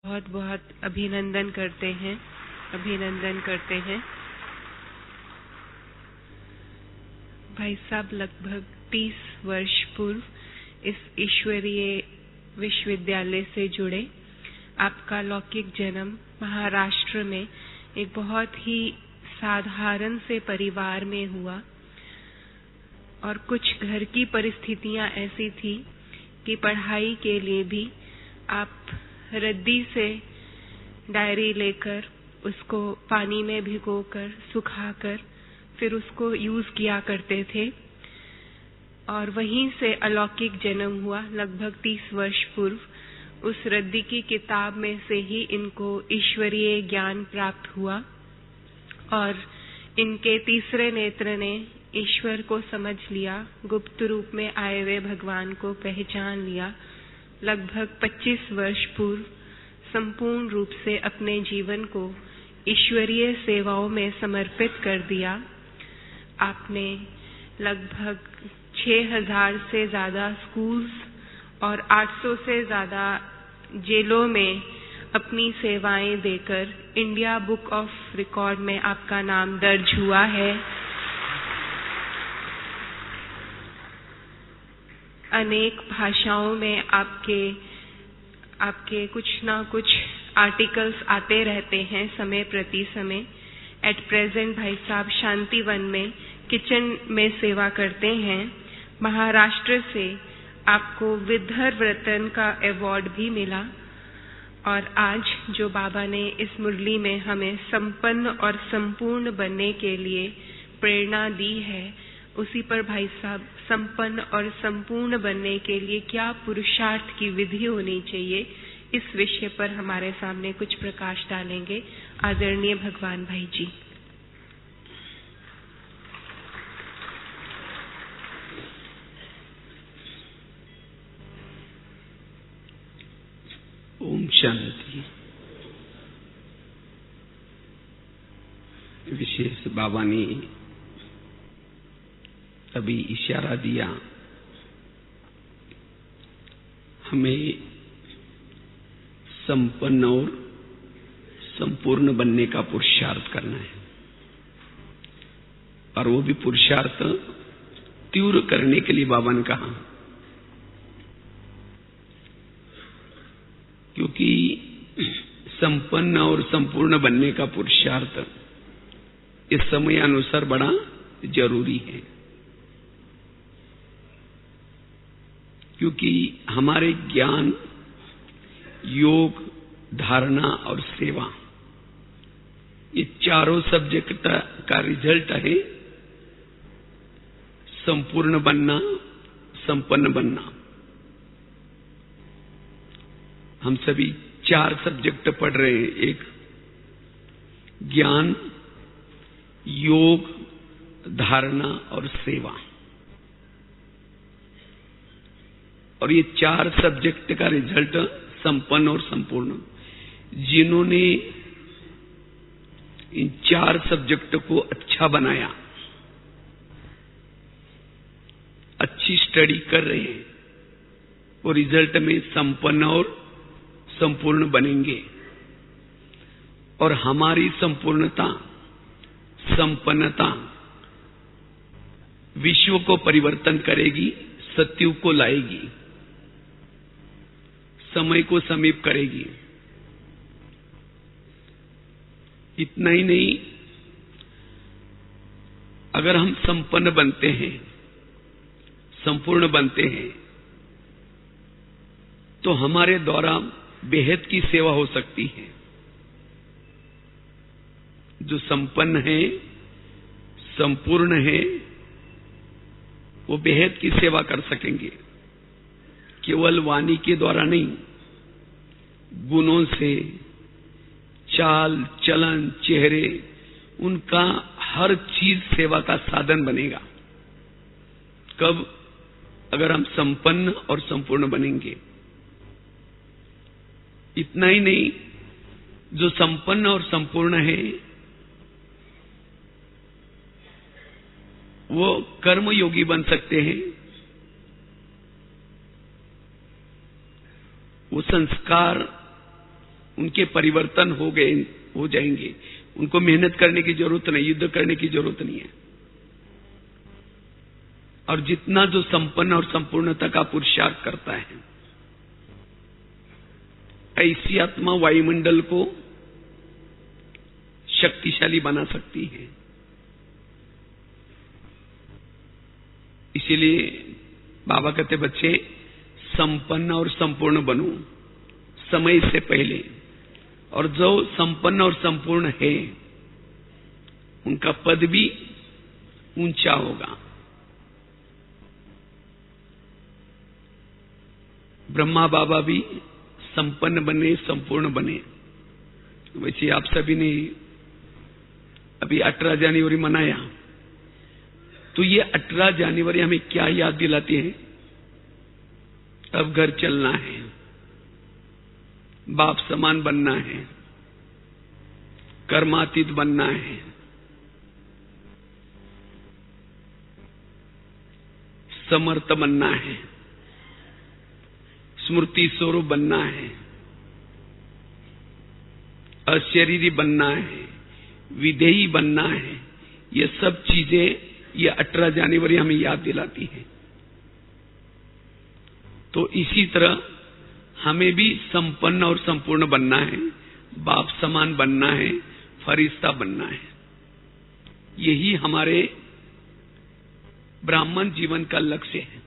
बहुत बहुत अभिनंदन करते हैं। भाई साहब लगभग 30 वर्ष पूर्व इस ईश्वरीय विश्वविद्यालय से जुड़े। आपका लौकिक जन्म महाराष्ट्र में एक बहुत ही साधारण से परिवार में हुआ और कुछ घर की परिस्थितियां ऐसी थी कि पढ़ाई के लिए भी आप रद्दी से डायरी लेकर उसको पानी में भिगोकर सुखाकर फिर उसको यूज किया करते थे और वहीं से अलौकिक जन्म हुआ लगभग 30 वर्ष पूर्व। उस रद्दी की किताब में से ही इनको ईश्वरीय ज्ञान प्राप्त हुआ और इनके तीसरे नेत्र ने ईश्वर को समझ लिया, गुप्त रूप में आए हुए भगवान को पहचान लिया। लगभग 25 वर्ष पूर्व संपूर्ण रूप से अपने जीवन को ईश्वरीय सेवाओं में समर्पित कर दिया। आपने लगभग 6000 से ज्यादा स्कूल्स और 800 से ज्यादा जेलों में अपनी सेवाएं देकर इंडिया बुक ऑफ रिकॉर्ड में आपका नाम दर्ज हुआ है। अनेक भाषाओं में आपके कुछ ना कुछ आर्टिकल्स आते रहते हैं समय प्रति समय। एट प्रेजेंट भाई साहब शांतिवन में किचन में सेवा करते हैं। महाराष्ट्र से आपको विदर्भ रत्न का अवार्ड भी मिला और आज जो बाबा ने इस मुरली में हमें संपन्न और संपूर्ण बनने के लिए प्रेरणा दी है, उसी पर भाई साहब संपन्न और संपूर्ण बनने के लिए क्या पुरुषार्थ की विधि होनी चाहिए, इस विषय पर हमारे सामने कुछ प्रकाश डालेंगे आदरणीय भगवान भाई जी। ओम शांति। विशेष बाबा ने अभी इशारा दिया, हमें संपन्न और संपूर्ण बनने का पुरुषार्थ करना है और वो भी पुरुषार्थ तीव्र करने के लिए बाबा ने कहा, क्योंकि संपन्न और संपूर्ण बनने का पुरुषार्थ इस समय अनुसार बड़ा जरूरी है, क्योंकि हमारे ज्ञान, योग, धारणा और सेवा ये चारों सब्जेक्ट का रिजल्ट है संपूर्ण बनना, संपन्न बनना। हम सभी 4 सब्जेक्ट पढ़ रहे हैं, एक ज्ञान, योग, धारणा और सेवा, और ये 4 सब्जेक्ट का रिजल्ट संपन्न और संपूर्ण। जिन्होंने इन 4 सब्जेक्ट को अच्छा बनाया, अच्छी स्टडी कर रहे हैं, वो रिजल्ट में संपन्न और संपूर्ण बनेंगे और हमारी संपूर्णता, संपन्नता विश्व को परिवर्तन करेगी, सत्युग को लाएगी, समय को समीप करेगी। इतना ही नहीं, अगर हम संपन्न बनते हैं, संपूर्ण बनते हैं, तो हमारे द्वारा बेहद की सेवा हो सकती है। जो संपन्न है, संपूर्ण है, वो बेहद की सेवा कर सकेंगे, केवल वाणी के द्वारा नहीं, गुणों से, चाल चलन, चेहरे, उनका हर चीज सेवा का साधन बनेगा। कब? अगर हम संपन्न और संपूर्ण बनेंगे। इतना ही नहीं, जो संपन्न और संपूर्ण है वो कर्मयोगी बन सकते हैं, वो संस्कार उनके परिवर्तन हो जाएंगे। उनको मेहनत करने की जरूरत नहीं, युद्ध करने की जरूरत नहीं है। और जितना जो संपन्न और संपूर्णता का पुरुषार्थ करता है, ऐसी आत्मा वायुमंडल को शक्तिशाली बना सकती है। इसीलिए बाबा कहते, बच्चे संपन्न और संपूर्ण बनो समय से पहले। और जो संपन्न और संपूर्ण है, उनका पद भी ऊंचा होगा। ब्रह्मा बाबा भी संपन्न बने, संपूर्ण बने। वैसे आप सभी ने अभी 18 जनवरी मनाया, तो ये 18 जनवरी हमें क्या याद दिलाती है? अब घर चलना है, बाप समान बनना है, कर्मातीत बनना है, समर्थ बनना है, स्मृति स्वरूप बनना है, अशरीरी बनना है, विधेयी बनना है। ये सब चीजें ये 18 जनवरी हमें याद दिलाती है। तो इसी तरह हमें भी संपन्न और संपूर्ण बनना है, बाप समान बनना है, फरिश्ता बनना है। यही हमारे ब्राह्मण जीवन का लक्ष्य है।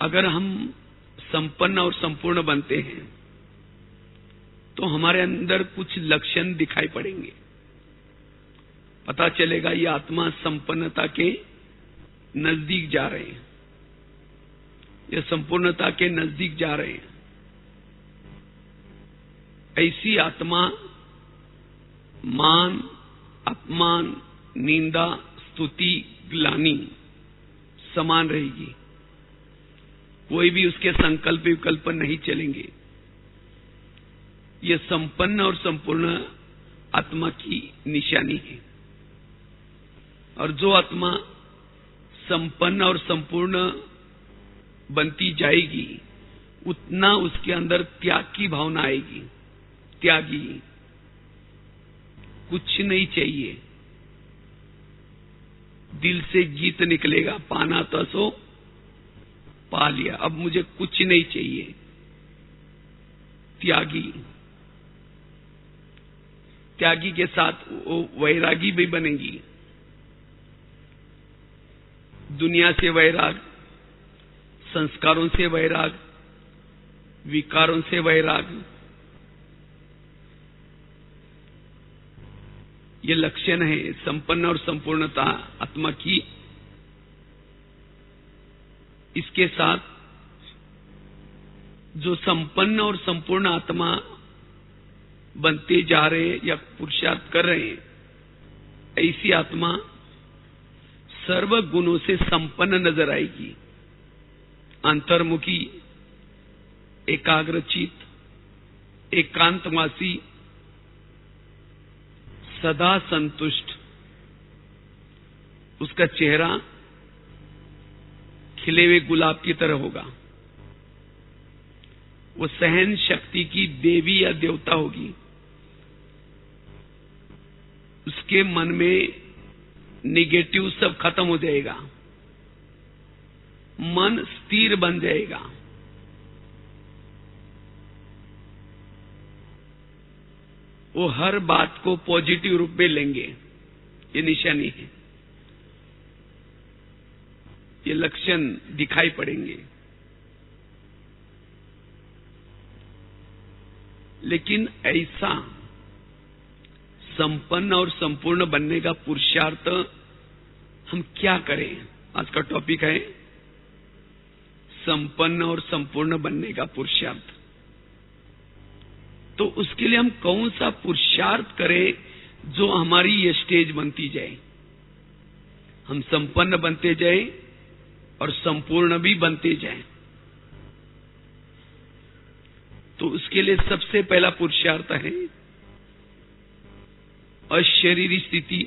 अगर हम संपन्न और संपूर्ण बनते हैं तो हमारे अंदर कुछ लक्षण दिखाई पड़ेंगे। पता चलेगा ये आत्मा संपन्नता के नजदीक जा रहे हैं, ये संपूर्णता के नजदीक जा रहे हैं। ऐसी आत्मा मान, अपमान, निंदा, स्तुति, ग्लानि समान रहेगी। कोई भी उसके संकल्प विकल्प नहीं चलेंगे। यह संपन्न और संपूर्ण आत्मा की निशानी है। और जो आत्मा संपन्न और संपूर्ण बनती जाएगी, उतना उसके अंदर त्याग की भावना आएगी। त्यागी, कुछ नहीं चाहिए, दिल से गीत निकलेगा, पाना तो सो पा लिया, अब मुझे कुछ नहीं चाहिए। त्यागी, त्यागी के साथ वो वैरागी भी बनेगी। दुनिया से वैराग, संस्कारों से वैराग, विकारों से वैराग, ये लक्षण है संपन्न और संपूर्णता आत्मा की। इसके साथ जो संपन्न और संपूर्ण आत्मा बनते जा रहे हैं या पुरुषार्थ कर रहे हैं, ऐसी आत्मा सर्व गुणों से संपन्न नजर आएगी। अंतर्मुखी, एकाग्रचित, एकांतवासी, सदा संतुष्ट। उसका चेहरा खिले हुए गुलाब की तरह होगा। वो सहन शक्ति की देवी या देवता होगी। उसके मन में निगेटिव सब खत्म हो जाएगा, मन स्थिर बन जाएगा। वो हर बात को पॉजिटिव रूप में लेंगे। ये निशानी है, ये लक्षण दिखाई पड़ेंगे। लेकिन ऐसा संपन्न और संपूर्ण बनने का पुरुषार्थ हम क्या करें? आज का टॉपिक है संपन्न और संपूर्ण बनने का पुरुषार्थ। तो उसके लिए हम कौन सा पुरुषार्थ करें जो हमारी ये स्टेज बनती जाए, हम संपन्न बनते जाए और संपूर्ण भी बनते जाए। तो उसके लिए सबसे पहला पुरुषार्थ है अशरीरी स्थिति,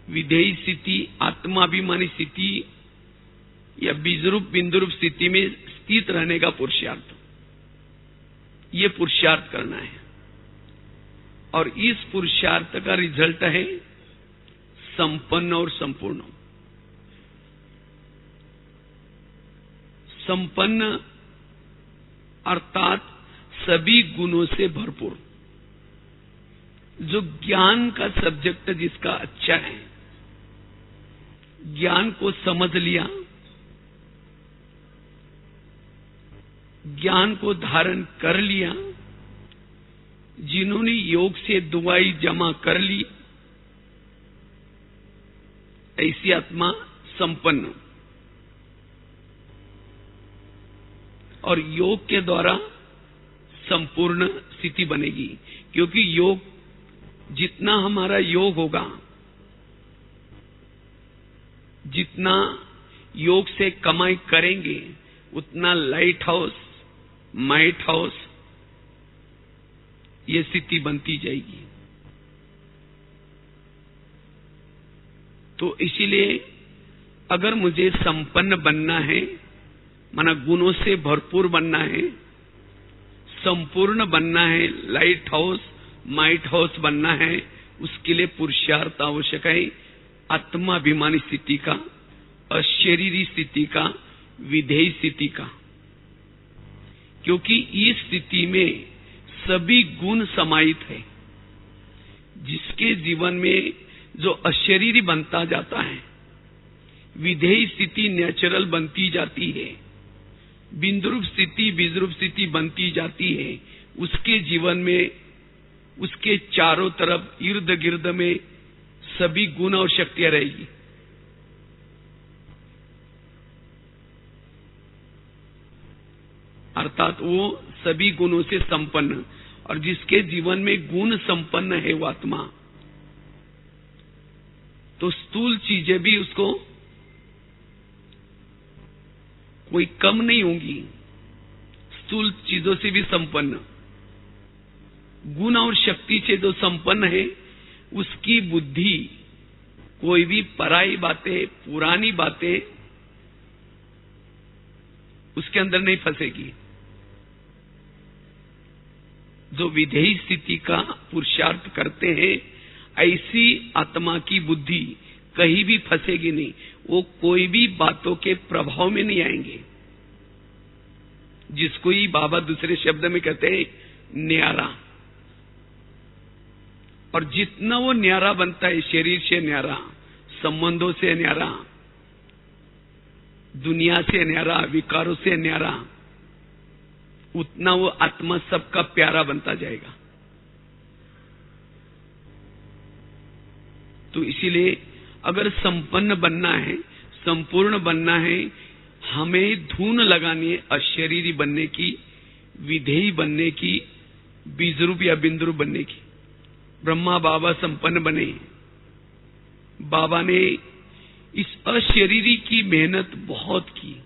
विधेयी स्थिति, आत्माभिमानी स्थिति या बीजरूप बिंदुरूप स्थिति में स्थित रहने का पुरुषार्थ, ये पुरुषार्थ करना है। और इस पुरुषार्थ का रिजल्ट है संपन्न और संपूर्ण। संपन्न अर्थात सभी गुणों से भरपूर, जो ज्ञान का सब्जेक्ट जिसका अच्छा है, ज्ञान को समझ लिया, ज्ञान को धारण कर लिया, जिन्होंने योग से दुआई जमा कर ली, ऐसी आत्मा संपन्न। और योग के द्वारा संपूर्ण स्थिति बनेगी, क्योंकि योग जितना हमारा योग होगा, जितना योग से कमाई करेंगे, उतना लाइट हाउस, माइट हाउस, ये स्थिति बनती जाएगी। तो इसीलिए अगर मुझे संपन्न बनना है, माना गुणों से भरपूर बनना है, संपूर्ण बनना है, लाइट हाउस, माइट हाउस बनना है, उसके लिए पुरुषार्थ आवश्यक है। आत्माभिमानी स्थिति का, अशरीरी स्थिति का, विधेयी स्थिति का। क्योंकि इस स्थिति में सभी गुण समाहित है। जिसके जीवन में जो अशरीरी बनता जाता है, विधेयी स्थिति नेचुरल बनती जाती है, बिंदुरूप स्थिति बीजरूप स्थिति बनती जाती है, उसके जीवन में, उसके चारों तरफ इर्द गिर्द में सभी गुण और शक्तियां रहेगी। अर्थात वो सभी गुणों से संपन्न, और जिसके जीवन में गुण संपन्न है वो आत्मा, तो स्थूल चीजें भी उसको कोई कम नहीं होंगी, स्थूल चीजों से भी संपन्न। गुण और शक्ति से जो संपन्न है, उसकी बुद्धि कोई भी पराई बातें, पुरानी बातें उसके अंदर नहीं फंसेगी। जो विधेयी स्थिति का पुरुषार्थ करते हैं, ऐसी आत्मा की बुद्धि कहीं भी फंसेगी नहीं, वो कोई भी बातों के प्रभाव में नहीं आएंगे। जिसको ही बाबा दूसरे शब्द में कहते हैं न्यारा। और जितना वो न्यारा बनता है, शरीर से न्यारा, संबंधों से न्यारा, दुनिया से न्यारा, विकारों से न्यारा, उतना वो आत्मा सबका प्यारा बनता जाएगा। तो इसीलिए अगर संपन्न बनना है, संपूर्ण बनना है, हमें धून लगानी है अशरीरी बनने की, विधेयी बनने की, बीजरूप या बिंदुरूप बनने की। ब्रह्मा बाबा संपन्न बने, बाबा ने इस अशरीरी की मेहनत बहुत की।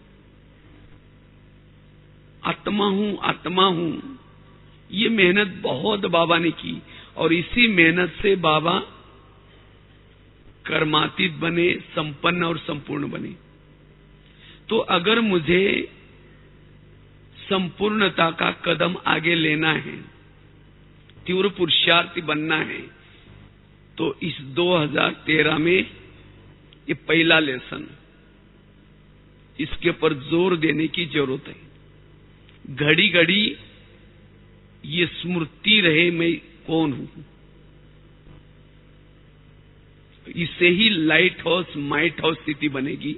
आत्मा हूं, आत्मा हूं, ये मेहनत बहुत बाबा ने की, और इसी मेहनत से बाबा कर्मातीत बने, संपन्न और संपूर्ण बने। तो अगर मुझे संपूर्णता का कदम आगे लेना है, तीव्र पुरुषार्थी बनना है, तो इस 2013 में ये पहला लेसन, इसके ऊपर जोर देने की जरूरत है। घड़ी घड़ी ये स्मृति रहे मैं कौन हूं। इससे ही लाइट हाउस माइट हाउस स्थिति बनेगी,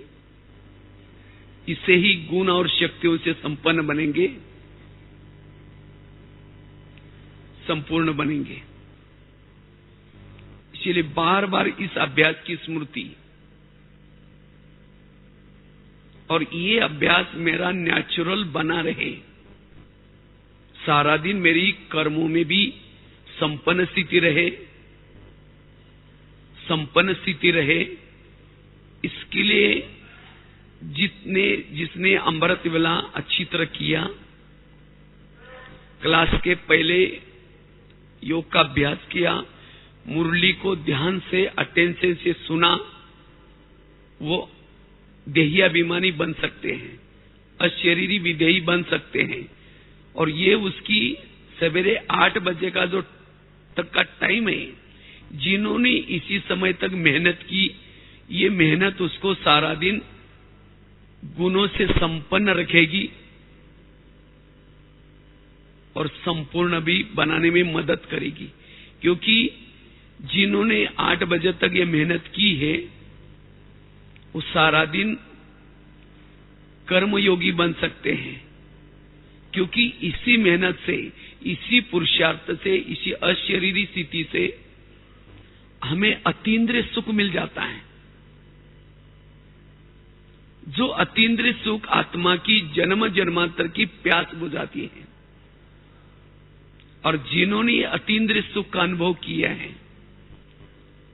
इससे ही गुण और शक्तियों से संपन्न बनेंगे, संपूर्ण बनेंगे। इसलिए बार बार इस अभ्यास की स्मृति, और ये अभ्यास मेरा नेचुरल बना रहे। सारा दिन मेरी कर्मों में भी संपन्न स्थिति रहे, संपन्न स्थिति रहे। इसके लिए जिसने अमृत वेला अच्छी तरह किया, क्लास के पहले योग का अभ्यास किया, मुरली को ध्यान से अटेंशन से सुना, वो देहियाभिमानी बन सकते हैं, अशरीरी विदेही बन सकते हैं। और ये उसकी सवेरे 8 बजे का जो तक का टाइम है, जिन्होंने इसी समय तक मेहनत की, ये मेहनत उसको सारा दिन गुणों से संपन्न रखेगी और संपूर्ण भी बनाने में मदद करेगी। क्योंकि जिन्होंने 8 बजे तक ये मेहनत की है, वो सारा दिन कर्मयोगी बन सकते हैं। क्योंकि इसी मेहनत से, इसी पुरुषार्थ से, इसी अशरीरी स्थिति से हमें अतीन्द्रिय सुख मिल जाता है। जो अतीन्द्रिय सुख आत्मा की जन्म जन्मांतर की प्यास बुझाती है। और जिन्होंने अतीन्द्रिय सुख का अनुभव किया है,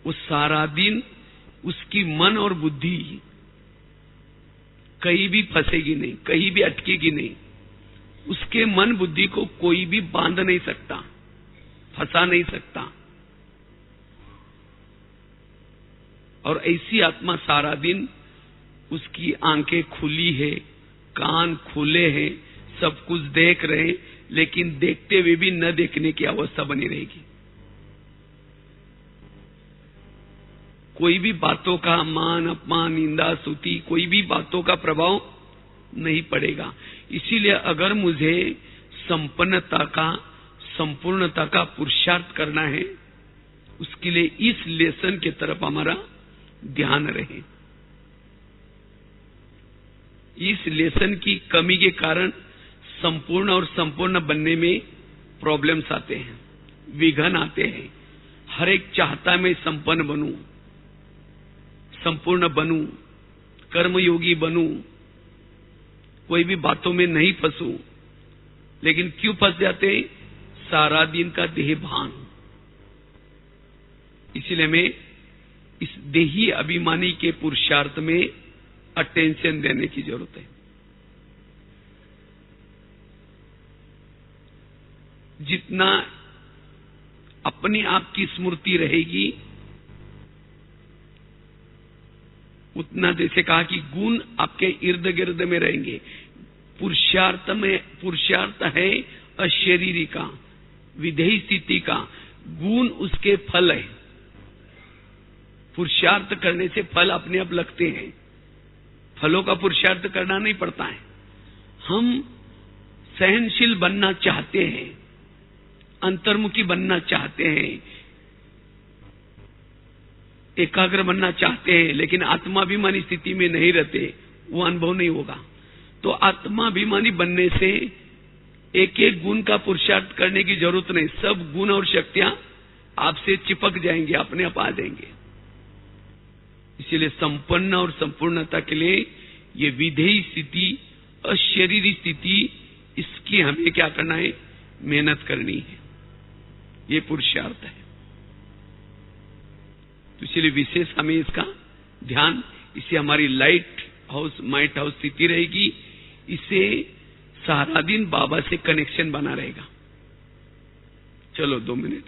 वो सारा दिन उसकी मन और बुद्धि कहीं भी फंसेगी नहीं, कहीं भी अटकेगी नहीं। उसके मन बुद्धि को कोई भी बांध नहीं सकता, फंसा नहीं सकता। और ऐसी आत्मा सारा दिन, उसकी आंखें खुली है, कान खुले हैं, सब कुछ देख रहे हैं, लेकिन देखते हुए भी न देखने की अवस्था बनी रहेगी। कोई भी बातों का मान अपमान, निंदा, स्तुति, कोई भी बातों का प्रभाव नहीं पड़ेगा। इसीलिए अगर मुझे संपन्नता का, संपूर्णता का पुरुषार्थ करना है, उसके लिए इस लेसन की तरफ हमारा ध्यान रहे। इस लेसन की कमी के कारण संपूर्ण और संपूर्ण बनने में प्रॉब्लम्स आते हैं, विघ्न आते हैं। हर एक चाहता मैं संपन्न बनूं, संपूर्ण बनूं, कर्मयोगी बनूं, कोई भी बातों में नहीं फंसूं। लेकिन क्यों फंस जाते हैं? सारा दिन का देह भान। इसलिए हमें इस देही अभिमानी के पुरुषार्थ में अटेंशन देने की जरूरत है। जितना अपने आप की स्मृति रहेगी, उतना, जैसे कहा कि गुण आपके इर्द गिर्द में रहेंगे। पुरुषार्थ है अशरीरी का, विधेयी स्थिति का, गुण उसके फल है। पुरुषार्थ करने से फल अपने आप लगते हैं, फलों का पुरुषार्थ करना नहीं पड़ता है। हम सहनशील बनना चाहते हैं, अंतर्मुखी बनना चाहते हैं, एकाग्र बनना चाहते हैं, लेकिन आत्माभिमानी स्थिति में नहीं रहते, वो अनुभव नहीं होगा। तो आत्माभिमानी बनने से एक एक गुण का पुरुषार्थ करने की जरूरत नहीं। सब गुण और शक्तियां आपसे चिपक जाएंगे, अपने आप आ जाएंगे। इसीलिए संपन्न और संपूर्णता के लिए ये विधेयी स्थिति, अशरीरी स्थिति, इसकी हमें क्या करना है? मेहनत करनी है। ये पुरुषार्थ है। तो इसलिए विशेष हमें इसका ध्यान, इससे हमारी लाइट हाउस, माइट हाउस स्थिति रहेगी। इससे सारा दिन बाबा से कनेक्शन बना रहेगा। चलो 2 मिनट।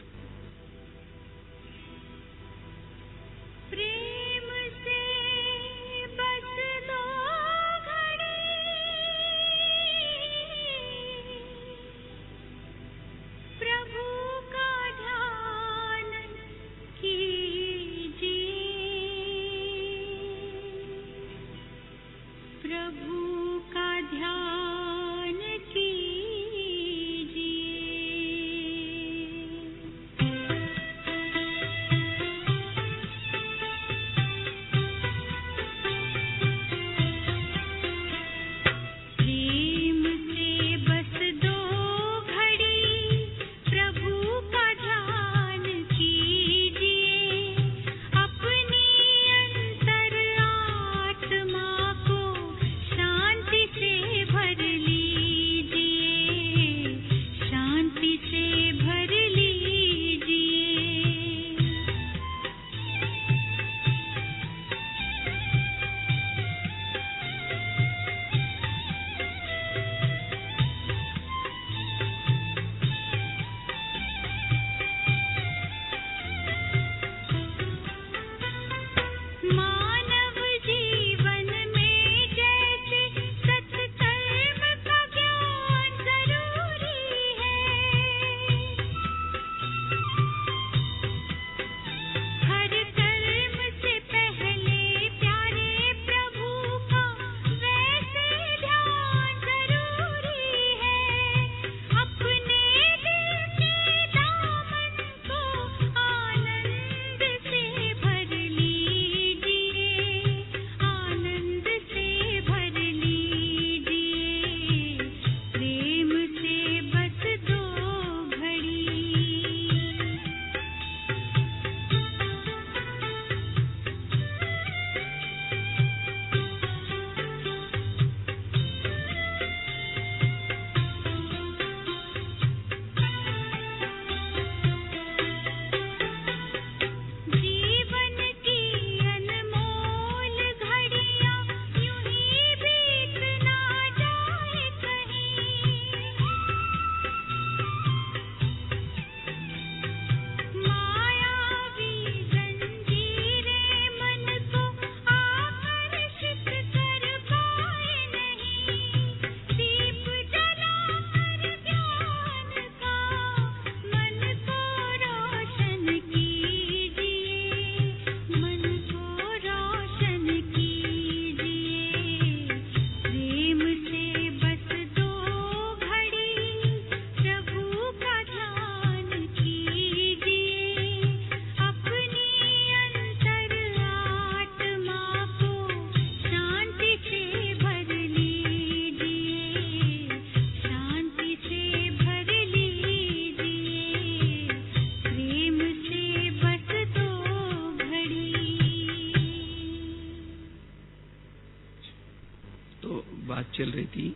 बात चल रही थी,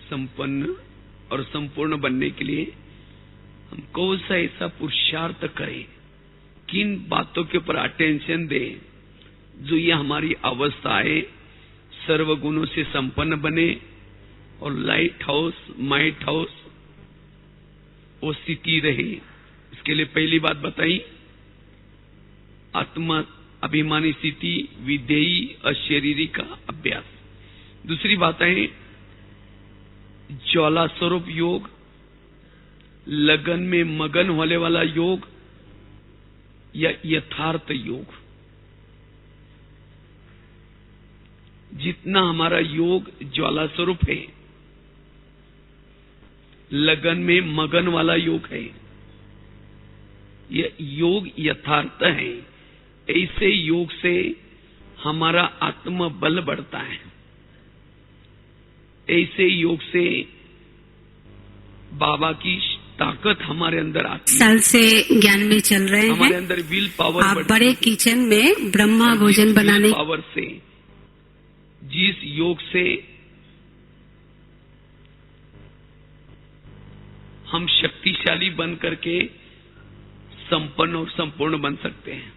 संपन्न और संपूर्ण बनने के लिए हम कौन सा ऐसा पुरुषार्थ करें, किन बातों के ऊपर अटेंशन दें जो ये हमारी अवस्था है, सर्वगुणों से संपन्न बने और लाइट हाउस, माइट हाउस वो स्थिति रहे। इसके लिए पहली बात बताई, आत्मा अभिमानी स्थिति, विधेयी अशरीरी का अभ्यास। दूसरी बात है ज्वाला स्वरूप योग, लगन में मगन होने वाला योग या यथार्थ योग। जितना हमारा योग ज्वाला स्वरूप है, लगन में मगन वाला योग है, यह योग यथार्थ है। ऐसे योग से हमारा आत्मबल बढ़ता है, ऐसे योग से बाबा की ताकत हमारे अंदर आती है। साल से ज्ञान में चल रहे हैं, हमारे अंदर विल पावर, आप बड़े किचन में ब्रह्मा भोजन बनाने पावर से, जिस योग से हम शक्तिशाली बन करके संपन्न और संपूर्ण बन सकते हैं।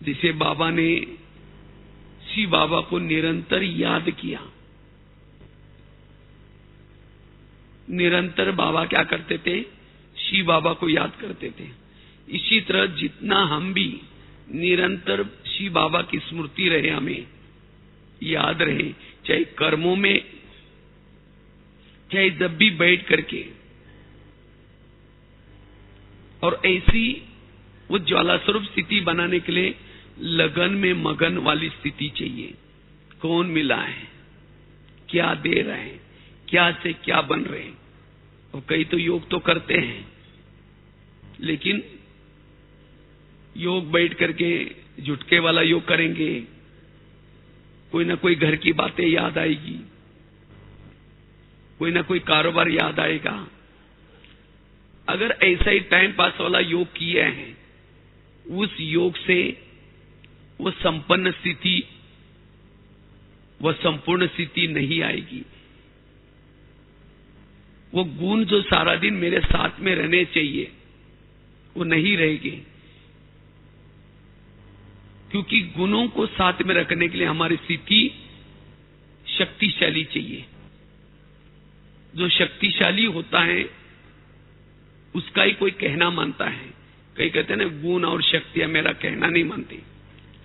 जिसे बाबा ने शिव बाबा को निरंतर याद किया, निरंतर बाबा क्या करते थे, शिव बाबा को याद करते थे। इसी तरह जितना हम भी निरंतर शिव बाबा की स्मृति रहे, हमें याद रहे, चाहे कर्मों में, चाहे जब भी बैठ करके, और ऐसी वो ज्वाला स्वरूप स्थिति बनाने के लिए लगन में मगन वाली स्थिति चाहिए। कौन मिला है, क्या दे रहे हैं, क्या से क्या बन रहे हैं। और कई तो योग तो करते हैं, लेकिन योग बैठ करके झुटके वाला योग करेंगे, कोई ना कोई घर की बातें याद आएगी, कोई ना कोई कारोबार याद आएगा। अगर ऐसा ही टाइम पास वाला योग किए हैं, उस योग से वो संपन्न स्थिति, वह संपूर्ण स्थिति नहीं आएगी। वो गुण जो सारा दिन मेरे साथ में रहने चाहिए, वो नहीं रहेगी। क्योंकि गुणों को साथ में रखने के लिए हमारी स्थिति शक्तिशाली चाहिए। जो शक्तिशाली होता है उसका ही कोई कहना मानता है। कई कहते हैं ना, गुण और शक्तियां मेरा कहना नहीं मानते।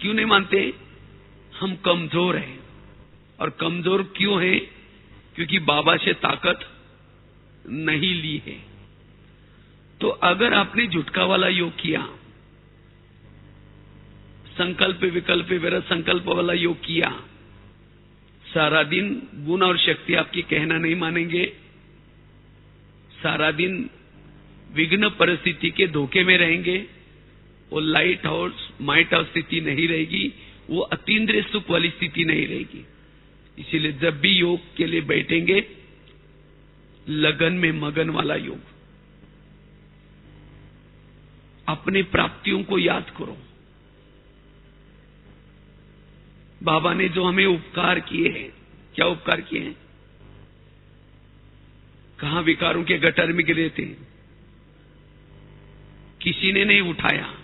क्यों नहीं मानते? हम कमजोर हैं। और कमजोर क्यों हैं? क्योंकि बाबा से ताकत नहीं ली है। तो अगर आपने झुटका वाला योग किया, संकल्प विकल्प विरत संकल्प वाला योग किया, सारा दिन गुण और शक्ति आपकी कहना नहीं मानेंगे, सारा दिन विघ्न परिस्थिति के धोखे में रहेंगे, वो लाइट हाउस माइट हाउस स्थिति नहीं रहेगी, वो अतीन्द्रिय सुख वाली स्थिति नहीं रहेगी। इसीलिए जब भी योग के लिए बैठेंगे, लगन में मगन वाला योग, अपने प्राप्तियों को याद करो। बाबा ने जो हमें उपकार किए हैं, क्या उपकार किए हैं? कहां विकारों के गटर में गिरे थे, किसी ने नहीं उठाया।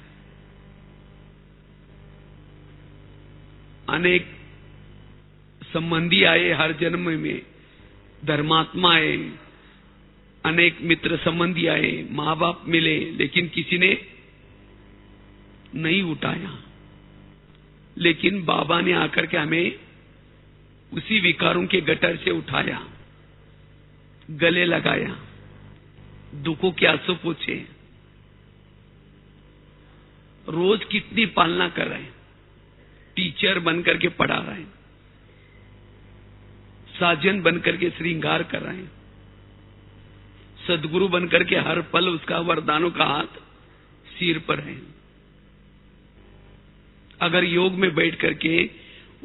अनेक संबंधी आए हर जन्म में, धर्मात्मा आए, अनेक मित्र संबंधी आए, मां बाप मिले, लेकिन किसी ने नहीं उठाया। लेकिन बाबा ने आकर के हमें उसी विकारों के गटर से उठाया, गले लगाया, दुखों के आंसू पूछे। रोज कितनी पालना कर रहे हैं, टीचर बनकर के पढ़ा रहे हैं, साजन बनकर के श्रृंगार कर रहे हैं, सदगुरु बनकर के हर पल उसका वरदानों का हाथ सिर पर है। अगर योग में बैठ करके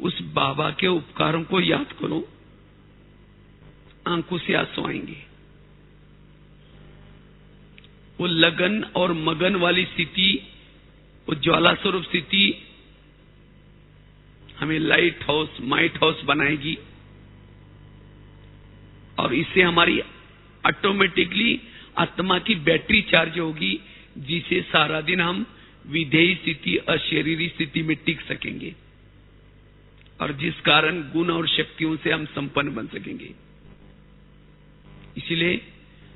उस बाबा के उपकारों को याद करो, आंखों से आंसू आएंगे। वो लगन और मगन वाली स्थिति, वो ज्वाला स्वरूप स्थिति हमें लाइट हाउस, माइट हाउस बनाएगी और इससे हमारी ऑटोमेटिकली आत्मा की बैटरी चार्ज होगी, जिसे सारा दिन हम विधेयी स्थिति, अशरीरी स्थिति में टिक सकेंगे और जिस कारण गुण और शक्तियों से हम संपन्न बन सकेंगे। इसलिए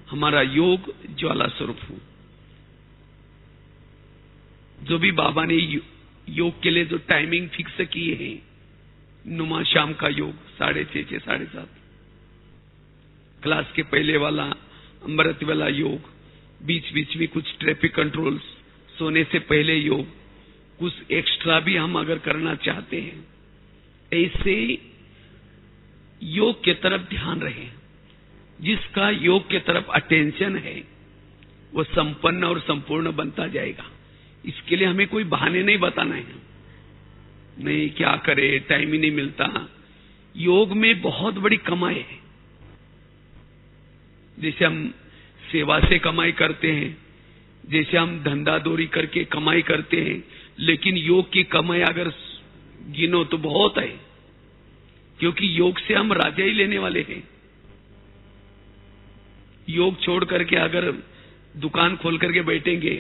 हमारा योग ज्वाला स्वरूप हो। जो भी बाबा ने योग के लिए जो टाइमिंग फिक्स की है, नुमा शाम का योग 6:30 से 7:30, क्लास के पहले वाला अमृत वाला योग, बीच बीच में कुछ ट्रैफिक कंट्रोल्स, सोने से पहले योग, कुछ एक्स्ट्रा भी हम अगर करना चाहते हैं, ऐसे योग के तरफ ध्यान रहे। जिसका योग के तरफ अटेंशन है वो संपन्न और संपूर्ण बनता जाएगा। इसके लिए हमें कोई बहाने नहीं बताना है, नहीं क्या करे, टाइम ही नहीं मिलता। योग में बहुत बड़ी कमाई है। जैसे हम सेवा से कमाई करते हैं, जैसे हम धंधा दौरी करके कमाई करते हैं, लेकिन योग की कमाई अगर गिनो तो बहुत है, क्योंकि योग से हम राजा ही लेने वाले हैं। योग छोड़ करके अगर दुकान खोल करके बैठेंगे,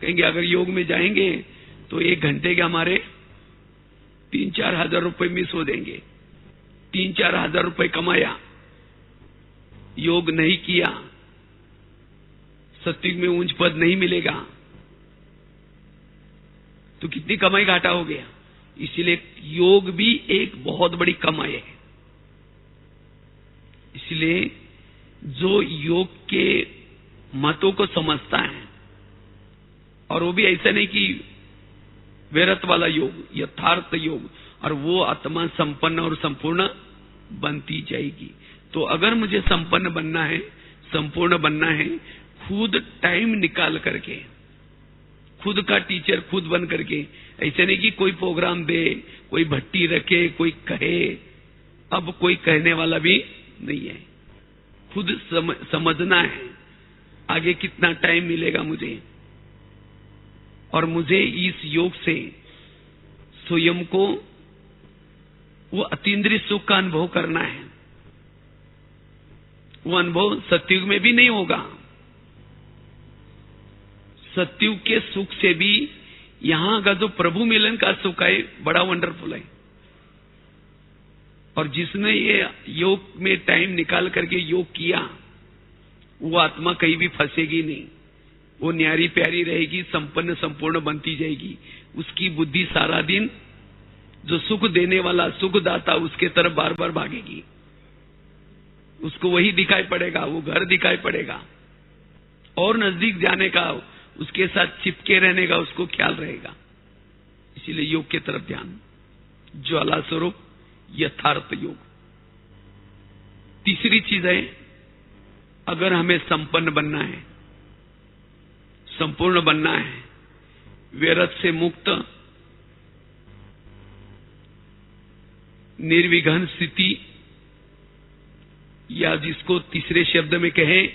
कहेंगे अगर योग में जाएंगे तो 1 घंटे के हमारे 3-4 हजार रुपए मिस हो देंगे। 3-4 हजार रुपए कमाया, योग नहीं किया, सत्युग में ऊंच पद नहीं मिलेगा, तो कितनी कमाई घाटा हो गया। इसलिए योग भी एक बहुत बड़ी कमाई है। इसलिए जो योग के मतों को समझता है, और वो भी ऐसा नहीं कि वैरत वाला योग, यथार्थ योग, और वो आत्मा संपन्न और संपूर्ण बनती जाएगी। तो अगर मुझे संपन्न बनना है, संपूर्ण बनना है, खुद टाइम निकाल करके, खुद का टीचर खुद बन करके, ऐसे नहीं कि कोई प्रोग्राम दे, कोई भट्टी रखे, कोई कहे, अब कोई कहने वाला भी नहीं है। खुद समझना है आगे कितना टाइम मिलेगा मुझे, और मुझे इस योग से स्वयं को वो अतीन्द्रिय सुख का अनुभव करना है। वो अनुभव सत्युग में भी नहीं होगा। सत्युग के सुख से भी यहां का जो प्रभु मिलन का सुख है बड़ा वंडरफुल है। और जिसने ये योग में टाइम निकाल करके योग किया, वो आत्मा कहीं भी फंसेगी नहीं, वो न्यारी प्यारी रहेगी, संपन्न संपूर्ण बनती जाएगी। उसकी बुद्धि सारा दिन जो सुख देने वाला सुखदाता उसके तरफ बार बार भागेगी। उसको वही दिखाई पड़ेगा, वो घर दिखाई पड़ेगा, और नजदीक जाने का, उसके साथ चिपके रहने का उसको ख्याल रहेगा। इसीलिए योग के तरफ ध्यान, ज्वाला स्वरूप यथार्थ योग। तीसरी चीज है, अगर हमें संपन्न बनना है, संपूर्ण बनना है, व्यर्थ से मुक्त, निर्विघ्न स्थिति, या जिसको तीसरे शब्द में कहें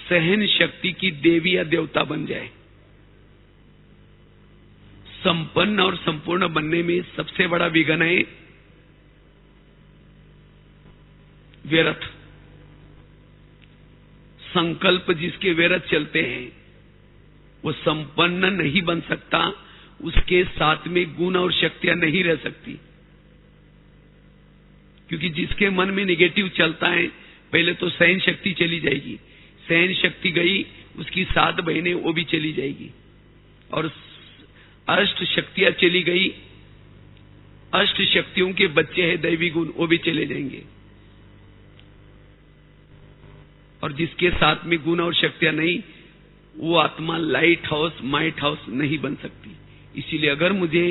सहन शक्ति की देवी या देवता बन जाए। संपन्न और संपूर्ण बनने में सबसे बड़ा विघ्न है व्यर्थ। संकल्प जिसके व्यर्थ चलते हैं वो संपन्न नहीं बन सकता, उसके साथ में गुण और शक्तियां नहीं रह सकती। क्योंकि जिसके मन में निगेटिव चलता है, पहले तो सहन शक्ति चली जाएगी, सहन शक्ति गई, उसकी 7 बहनें वो भी चली जाएगी, और अष्ट शक्तियां चली गई, अष्ट शक्तियों के बच्चे हैं दैवी गुण, वो भी चले जाएंगे। और जिसके साथ में गुण और शक्तियां नहीं, वो आत्मा लाइट हाउस, माइट हाउस नहीं बन सकती। इसीलिए अगर मुझे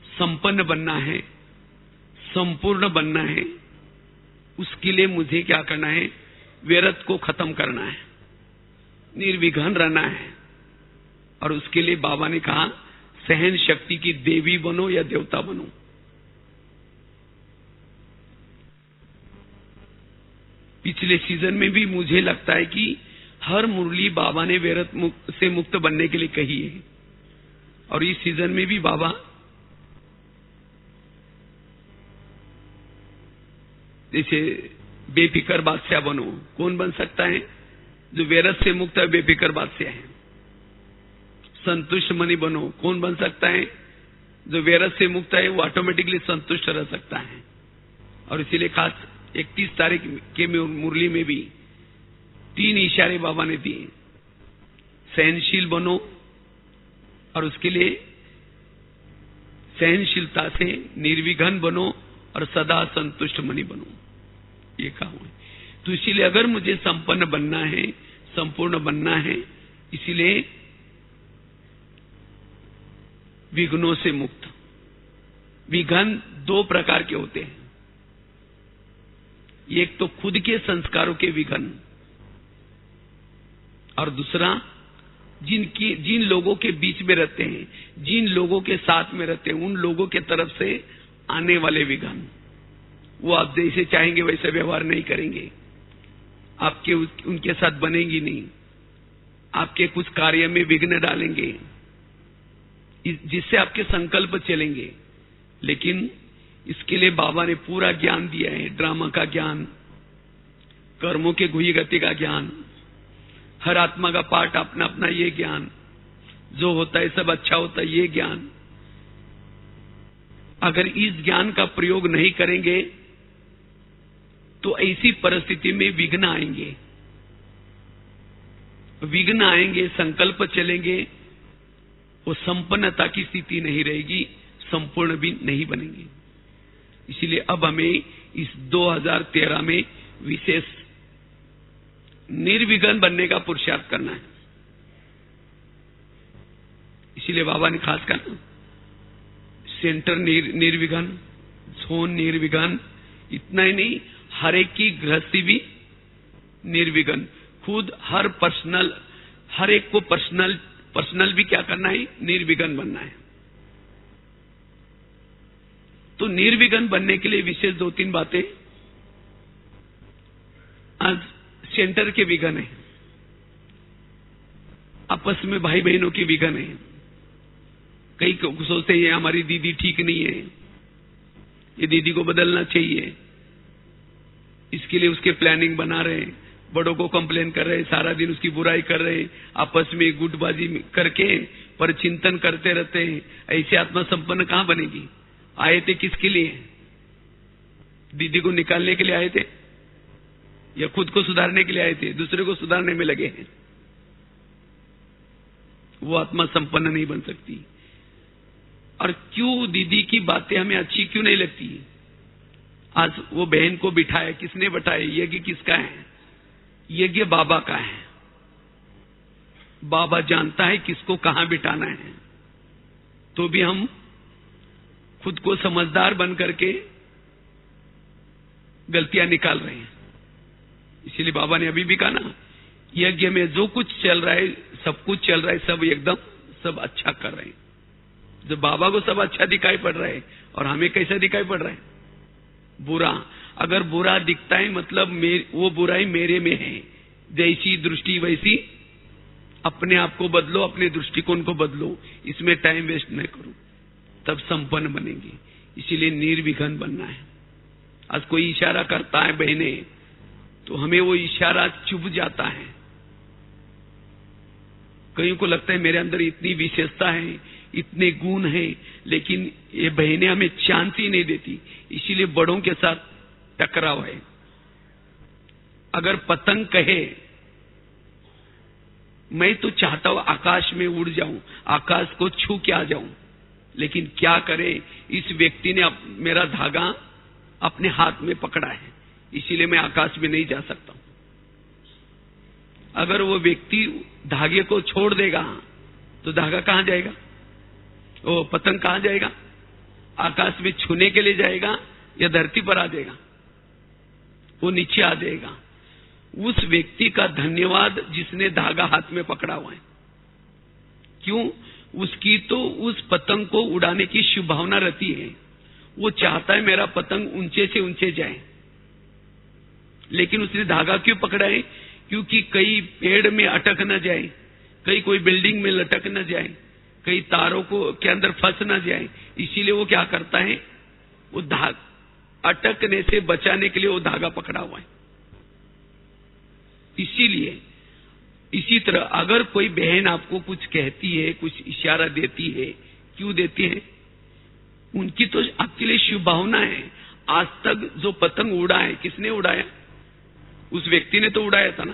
संपन्न बनना है, संपूर्ण बनना है, उसके लिए मुझे क्या करना है? व्यर्थ को खत्म करना है, निर्विघ्न रहना है। और उसके लिए बाबा ने कहा सहन शक्ति की देवी बनो या देवता बनो। पिछले सीजन में भी मुझे लगता है कि हर मुरली बाबा ने व्यर्थ से मुक्त बनने के लिए कही है, और इस सीजन में भी बाबा जैसे बेफिक्र बादशाह बनो, कौन बन सकता है? जो व्यर्थ से मुक्त है, बेफिक्र बादशाह है। संतुष्ट मनी बनो, कौन बन सकता है? जो व्यर्थ से मुक्त है वो ऑटोमेटिकली संतुष्ट रह सकता है। और इसीलिए खास 31 तारीख के मुरली में भी 3 इशारे बाबा ने दिए। सहनशील बनो, और उसके लिए सहनशीलता से निर्विघ्न बनो और सदा संतुष्ट मनी बनो, ये कहा है। तो इसीलिए अगर मुझे संपन्न बनना है, संपूर्ण बनना है, इसीलिए विघ्नों से मुक्त। विघ्न 2 प्रकार के होते हैं। एक तो खुद के संस्कारों के विघ्न, और दूसरा जिन लोगों के बीच में रहते हैं, जिन लोगों के साथ में रहते हैं, उन लोगों के तरफ से आने वाले विघ्न। वो आप जैसे चाहेंगे वैसे व्यवहार नहीं करेंगे, आपके उनके साथ बनेंगी नहीं, आपके कुछ कार्य में विघ्न डालेंगे, जिससे आपके संकल्प चलेंगे। लेकिन इसके लिए बाबा ने पूरा ज्ञान दिया है, ड्रामा का ज्ञान, कर्मों के गुही गति का ज्ञान, हर आत्मा का पार्ट अपना अपना ये ज्ञान, जो होता है सब अच्छा होता है ये ज्ञान। अगर इस ज्ञान का प्रयोग नहीं करेंगे तो ऐसी परिस्थिति में विघ्न आएंगे, विघ्न आएंगे, संकल्प चलेंगे, वो संपन्नता की स्थिति नहीं रहेगी, संपूर्ण भी नहीं बनेंगे। इसीलिए अब हमें इस 2013 में विशेष निर्विघ्न बनने का पुरुषार्थ करना है। इसीलिए बाबा ने खास कहा सेंटर निर्विघ्न, जोन निर्विघ्न, इतना ही नहीं, हर एक की गृहस्थी भी निर्विघ्न। खुद हर एक को पर्सनल भी क्या करना है? निर्विघ्न बनना है। तो निर्विघ्न बनने के लिए विशेष 2-3 बातें। आज सेंटर के विघ्न है, आपस में भाई बहनों के विघ्न है। कई सोचते हैं हमारी दीदी ठीक नहीं है, ये दीदी को बदलना चाहिए, इसके लिए उसके प्लानिंग बना रहे हैं, बड़ों को कंप्लेन कर रहे हैं, सारा दिन उसकी बुराई कर रहे हैं, आपस में गुटबाजी करके पर चिंतन करते रहते हैं। ऐसे आत्मा संपन्न कहां बनेगी? आए थे किसके लिए? दीदी को निकालने के लिए आए थे या खुद को सुधारने के लिए आए थे? दूसरे को सुधारने में लगे हैं। वो आत्मा संपन्न नहीं बन सकती। और क्यों दीदी की बातें हमें अच्छी क्यों नहीं लगती? आज वो बहन को बिठाया, किसने बिठाया? यज्ञ किसका है? यज्ञ बाबा का है। बाबा जानता है किसको कहां बिठाना है। तो भी हम खुद को समझदार बन करके गलतियां निकाल रहे हैं। इसीलिए बाबा ने अभी भी कहा ना, यज्ञ में जो कुछ चल रहा है, सब कुछ चल रहा है, सब एकदम सब अच्छा कर रहे हैं। जब बाबा को सब अच्छा दिखाई पड़ रहा है और हमें कैसा दिखाई पड़ रहा है? बुरा। अगर बुरा दिखता है मतलब वो बुराई मेरे में है। जैसी दृष्टि वैसी अपने आप को बदलो, अपने दृष्टिकोण को बदलो, इसमें टाइम वेस्ट न करो, तब संपन्न बनेंगे। इसीलिए निर्विघ्न बनना है। आज कोई इशारा करता है बहने, तो हमें वो इशारा चुभ जाता है। कईयों को लगता है मेरे अंदर इतनी विशेषता है, इतने गुण हैं, लेकिन ये बहनें हमें चांस ही नहीं देती। इसीलिए बड़ों के साथ टकराव है। अगर पतंग कहे मैं तो चाहता हूं आकाश में उड़ जाऊं, आकाश को छू के आ जाऊं, लेकिन क्या करे, इस व्यक्ति ने मेरा धागा अपने हाथ में पकड़ा है, इसीलिए मैं आकाश में नहीं जा सकता हूं। अगर वो व्यक्ति धागे को छोड़ देगा तो धागा कहां जाएगा? वो पतंग कहां जाएगा? आकाश में छूने के लिए जाएगा या धरती पर आ जाएगा? वो नीचे आ जाएगा। उस व्यक्ति का धन्यवाद जिसने धागा हाथ में पकड़ा हुआ है। क्यों? उसकी तो उस पतंग को उड़ाने की शुभ भावना रहती है। वो चाहता है मेरा पतंग ऊंचे से ऊंचे जाए, लेकिन उसने धागा क्यों पकड़ा है? क्योंकि कई पेड़ में अटक न जाए, कहीं कोई बिल्डिंग में लटक न जाए, कई तारों को के अंदर फंस न जाए। इसीलिए वो क्या करता है? वो अटकने से बचाने के लिए वो धागा पकड़ा हुआ है। इसीलिए इसी तरह अगर कोई बहन आपको कुछ कहती है, कुछ इशारा देती है, क्यों देती है? उनकी तो आपके लिए शुभ भावना है। आज तक जो पतंग उड़ा है, किसने उड़ाया? उस व्यक्ति ने तो उड़ाया था ना।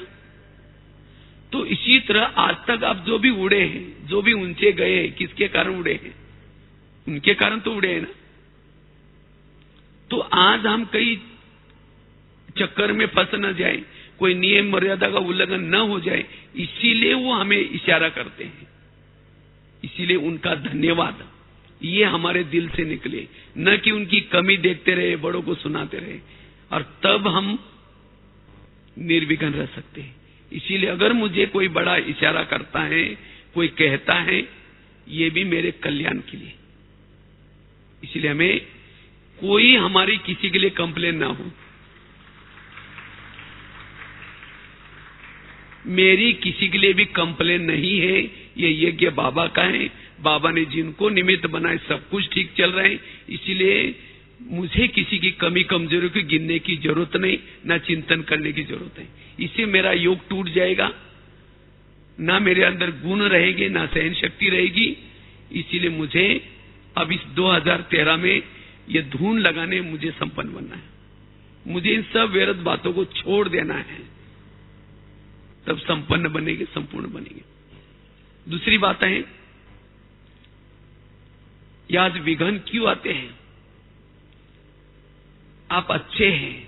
तो इसी तरह आज तक आप जो भी उड़े हैं, जो भी ऊंचे गए, किसके कारण उड़े हैं? उनके कारण तो उड़े हैं ना। तो आज हम कई चक्कर में फंस न जाए, कोई नियम मर्यादा का उल्लंघन न हो जाए, इसीलिए वो हमें इशारा करते हैं। इसीलिए उनका धन्यवाद ये हमारे दिल से निकले, न कि उनकी कमी देखते रहे, बड़ों को सुनाते रहे, और तब हम निर्विघ्न रह सकते हैं। इसीलिए अगर मुझे कोई बड़ा इशारा करता है, कोई कहता है, ये भी मेरे कल्याण के लिए। इसलिए हमें कोई हमारी किसी के लिए कंप्लेन ना हो। मेरी किसी के लिए भी कंप्लेन नहीं है। ये यज्ञ बाबा का है। बाबा ने जिनको निमित्त बनाए सब कुछ ठीक चल रहा है। इसीलिए मुझे किसी की कमी कमजोरी को गिनने की जरूरत नहीं, ना चिंतन करने की जरूरत है। इससे मेरा योग टूट जाएगा, ना मेरे अंदर गुण रहेंगे, ना सहन शक्ति रहेगी। इसीलिए मुझे अब इस 2013 में ये धून लगाने मुझे संपन्न बनना है। मुझे इन सब व्यर्थ बातों को छोड़ देना है, तब संपन्न बनेंगे, संपूर्ण बनेंगे। दूसरी बात है, आज विघ्न क्यों आते हैं? आप अच्छे हैं,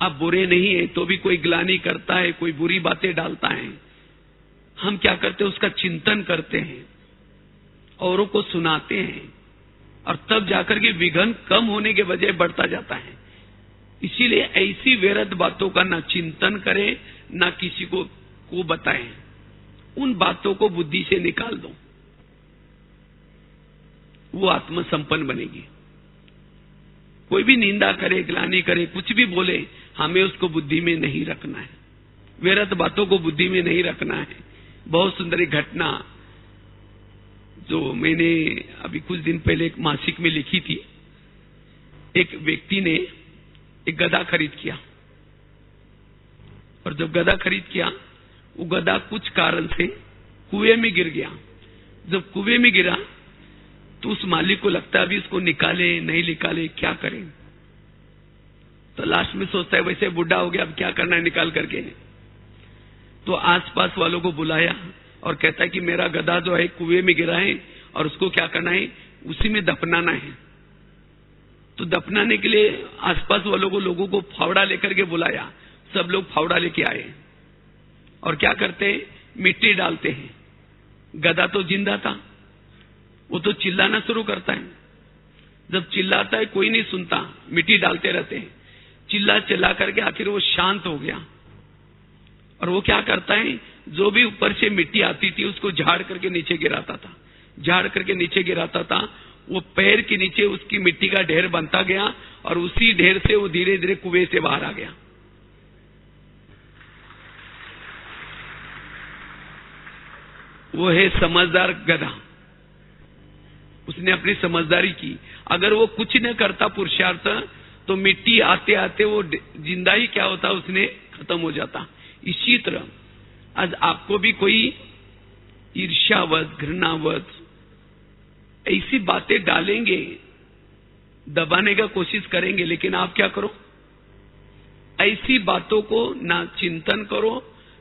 आप बुरे नहीं है, तो भी कोई ग्लानि करता है, कोई बुरी बातें डालता है। हम क्या करते हैं? उसका चिंतन करते हैं, औरों को सुनाते हैं, और तब जाकर के विघ्न कम होने के बजाय बढ़ता जाता है। इसीलिए ऐसी व्यर्थ बातों का ना चिंतन करें, ना किसी को बताएं। उन बातों को बुद्धि से निकाल दो, वो आत्मसंपन्न बनेगी। कोई भी निंदा करे, ग्लानि करे, कुछ भी बोले, हमें उसको बुद्धि में नहीं रखना है। व्यर्थ बातों को बुद्धि में नहीं रखना है। बहुत सुंदर एक घटना जो मैंने अभी कुछ दिन पहले एक मासिक में लिखी थी। एक व्यक्ति ने एक गधा खरीद किया, और जब गधा खरीद किया, वो गधा कुछ कारण से कुएं में गिर गया। जब कुएं में गिरा तो उस मालिक को लगता है अभी इसको निकाले नहीं निकाले, क्या करें? तो लास्ट में सोचता है वैसे बुढ़ा हो गया, अब क्या करना है निकाल करके। तो आसपास वालों को बुलाया और कहता है कि मेरा गधा जो है कुएं में गिरा है, और उसको क्या करना है? उसी में दफनाना है। तो दफनाने के लिए आसपास वालों को, लोगों को फावड़ा लेकर के बुलाया। सब लोग फावड़ा लेके आए, और क्या करते हैं? मिट्टी डालते हैं। गधा तो जिंदा था, वो तो चिल्लाना शुरू करता है। जब चिल्लाता है कोई नहीं सुनता, मिट्टी डालते रहते हैं। चिल्ला चिल्ला करके आखिर वो शांत हो गया, और वो क्या करता है? जो भी ऊपर से मिट्टी आती थी उसको झाड़ करके नीचे गिराता था, झाड़ करके नीचे गिराता था। वो पैर के नीचे उसकी मिट्टी का ढेर बनता गया, और उसी ढेर से वो धीरे धीरे कुएं से बाहर आ गया। वो है समझदार गधा। उसने अपनी समझदारी की। अगर वो कुछ न करता पुरुषार्थ, तो मिट्टी आते आते वो जिंदा ही क्या होता, उसने खत्म हो जाता। इसी तरह आज आपको भी कोई ईर्ष्यावश, घृणावश ऐसी बातें डालेंगे, दबाने का कोशिश करेंगे, लेकिन आप क्या करो? ऐसी बातों को ना चिंतन करो,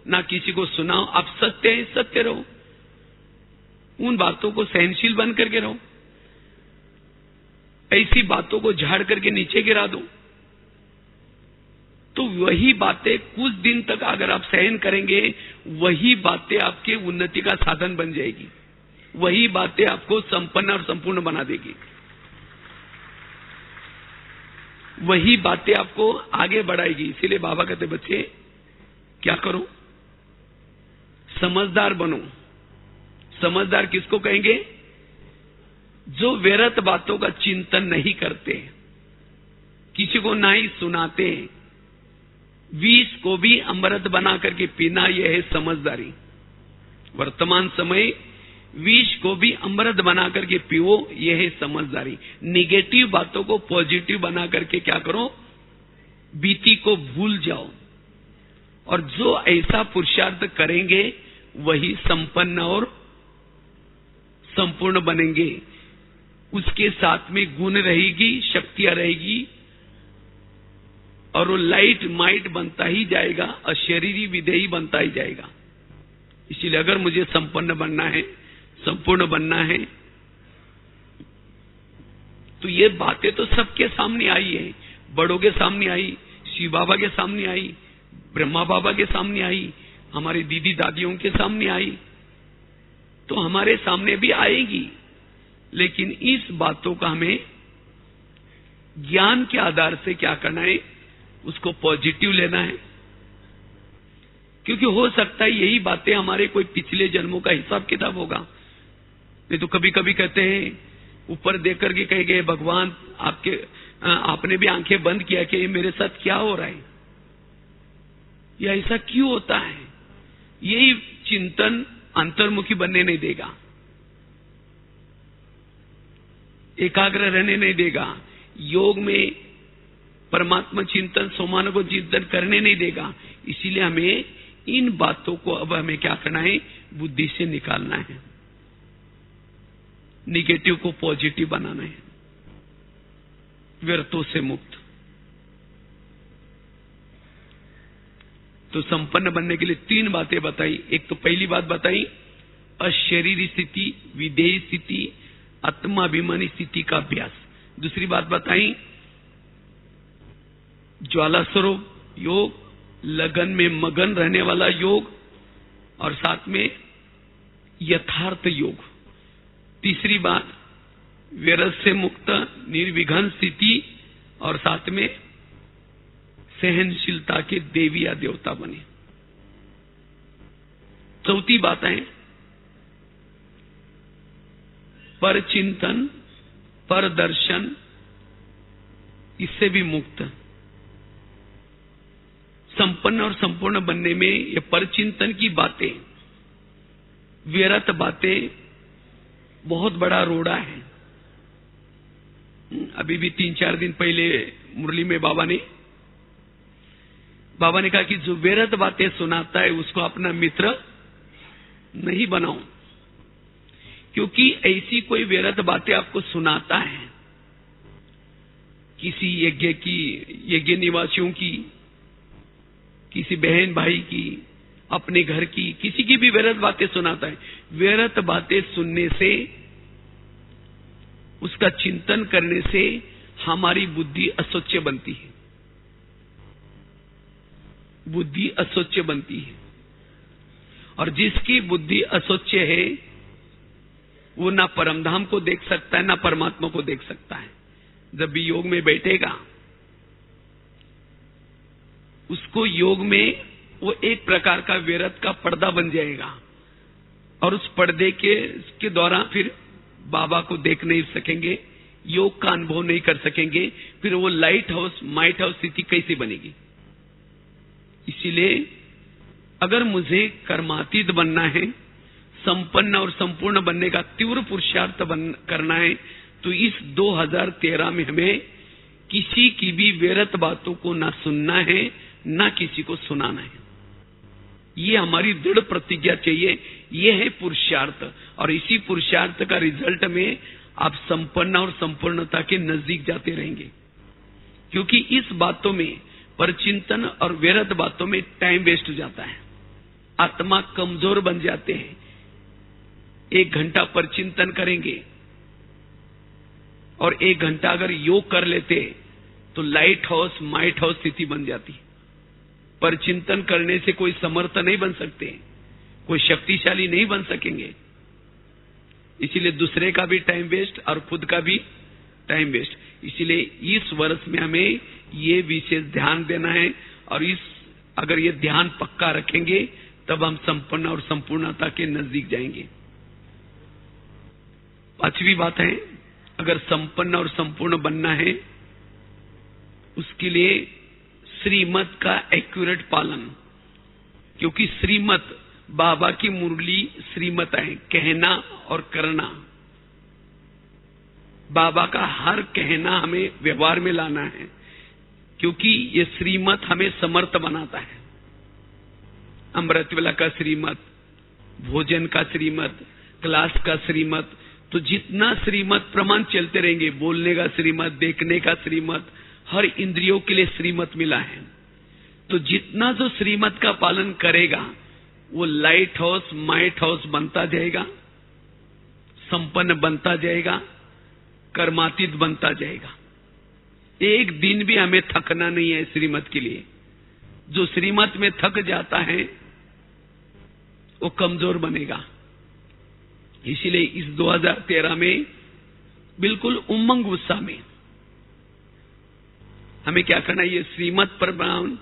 ना किसी को सुनाओ। आप सत्य हैं, सत्य रहो। उन बातों को सहनशील बन करके रहो। ऐसी बातों को झाड़ करके नीचे गिरा दो, तो वही बातें कुछ दिन तक अगर आप सहन करेंगे, वही बातें आपके उन्नति का साधन बन जाएगी। वही बातें आपको संपन्न और संपूर्ण बना देगी। वही बातें आपको आगे बढ़ाएगी। इसीलिए बाबा कहते बच्चे क्या करो? समझदार बनो। समझदार किसको कहेंगे? जो व्यर्थ बातों का चिंतन नहीं करते, किसी को ना ही सुनाते, विष को भी अमृत बना करके पीना, यह है समझदारी। वर्तमान समय विष को भी अमृत बना करके पियो, यह है समझदारी। निगेटिव बातों को पॉजिटिव बना करके क्या करो, बीती को भूल जाओ। और जो ऐसा पुरुषार्थ करेंगे वही संपन्न और संपूर्ण बनेंगे। उसके साथ में गुण रहेगी, शक्तियां रहेगी, और वो लाइट माइट बनता ही जाएगा, अशरीरी विधेयी बनता ही जाएगा। इसीलिए अगर मुझे संपन्न बनना है, संपूर्ण बनना है, तो ये बातें तो सबके सामने आई है। बड़ों के सामने आई, शिव बाबा के सामने आई, ब्रह्मा बाबा के सामने आई, हमारी दीदी दादियों के सामने आई, तो हमारे सामने भी आएगी। लेकिन इस बातों का हमें ज्ञान के आधार से क्या करना है, उसको पॉजिटिव लेना है। क्योंकि हो सकता है यही बातें हमारे कोई पिछले जन्मों का हिसाब किताब होगा। नहीं तो कभी कभी कहते हैं, ऊपर देख करके कहे गए, भगवान आपने भी आंखें बंद किया कि मेरे साथ क्या हो रहा है, या ऐसा क्यों होता है। यही चिंतन अंतर्मुखी बनने नहीं देगा, एकाग्र रहने नहीं देगा, योग में परमात्मा चिंतन, सोमानों को चिंतन करने नहीं देगा। इसीलिए हमें इन बातों को अब हमें क्या करना है, बुद्धि से निकालना है, निगेटिव को पॉजिटिव बनाना है, व्यर्थों से मुक्त। तो संपन्न बनने के लिए 3 बातें बताई। एक तो पहली बात बताई, अशरीरी स्थिति, विधेयी स्थिति, आत्माभिमानी स्थिति का अभ्यास। दूसरी बात बताई, ज्वाला स्वरूप योग, लगन में मगन रहने वाला योग, और साथ में यथार्थ योग। तीसरी बात, व्यर्थ से मुक्त निर्विघ्न स्थिति, और साथ में सहनशीलता के देवी या देवता बने। चौथी बात है, पर चिंतन, पर दर्शन, इससे भी मुक्त। संपन्न और संपूर्ण बनने में ये परचिंतन की बातें, व्यर्थ बातें बहुत बड़ा रोड़ा है। अभी भी 3-4 दिन पहले मुरली में बाबा ने कहा कि जो व्यर्थ बातें सुनाता है उसको अपना मित्र नहीं बनाओ, क्योंकि ऐसी कोई व्यर्थ बातें आपको सुनाता है, किसी यज्ञ निवासियों की, किसी बहन भाई की, अपने घर की, किसी की भी व्यर्थ बातें सुनाता है। व्यर्थ बातें सुनने से, उसका चिंतन करने से हमारी बुद्धि असोच्च बनती है, बुद्धि असोच्च बनती है। और जिसकी बुद्धि असोच्च है वो ना परमधाम को देख सकता है, ना परमात्मा को देख सकता है। जब भी योग में बैठेगा, उसको योग में वो एक प्रकार का व्यर्थ का पर्दा बन जाएगा, और उस पर्दे के द्वारा फिर बाबा को देख नहीं सकेंगे, योग का अनुभव नहीं कर सकेंगे। फिर वो लाइट हाउस माइट हाउस स्थिति कैसे बनेगी। इसीलिए अगर मुझे कर्मातीत बनना है, संपन्न और संपूर्ण बनने का तीव्र पुरुषार्थ करना है, तो इस 2013 में हमें किसी की भी व्यर्थ बातों को ना सुनना है, ना किसी को सुनाना है। ये हमारी दृढ़ प्रतिज्ञा चाहिए। ये है पुरुषार्थ, और इसी पुरुषार्थ का रिजल्ट में आप संपन्न और संपूर्णता के नजदीक जाते रहेंगे। क्योंकि इस बातों में, परचिंतन और व्यर्थ बातों में टाइम वेस्ट हो जाता है, आत्मा कमजोर बन जाते हैं। 1 घंटा परचिंतन करेंगे और 1 घंटा अगर योग कर लेते तो लाइट हाउस माइट हाउस स्थिति बन जाती। परचिंतन करने से कोई समर्थ नहीं बन सकते, कोई शक्तिशाली नहीं बन सकेंगे। इसीलिए दूसरे का भी टाइम वेस्ट और खुद का भी टाइम वेस्ट। इसीलिए इस वर्ष में हमें ये विशेष ध्यान देना है, और अगर ये ध्यान पक्का रखेंगे तब हम संपन्न और संपूर्णता के नजदीक जाएंगे। 5वीं बात है, अगर संपन्न और संपूर्ण बनना है, उसके लिए श्रीमत का एक्यूरेट पालन। क्योंकि श्रीमत बाबा की मुरली श्रीमत है, कहना और करना। बाबा का हर कहना हमें व्यवहार में लाना है, क्योंकि ये श्रीमत हमें समर्थ बनाता है। अमृतवेला का श्रीमत, भोजन का श्रीमत, क्लास का श्रीमत, तो जितना श्रीमत प्रमाण चलते रहेंगे, बोलने का श्रीमत, देखने का श्रीमत, हर इंद्रियों के लिए श्रीमत मिला है। तो जितना जो श्रीमत का पालन करेगा वो लाइट हाउस, माइट हाउस बनता जाएगा, संपन्न बनता जाएगा, कर्मातीत बनता जाएगा। एक दिन भी हमें थकना नहीं है श्रीमत के लिए। जो श्रीमत में थक जाता है वो कमजोर बनेगा। इसीलिए इस 2013 में बिल्कुल उमंग उत्साह में हमें क्या करना है, ये श्रीमत पर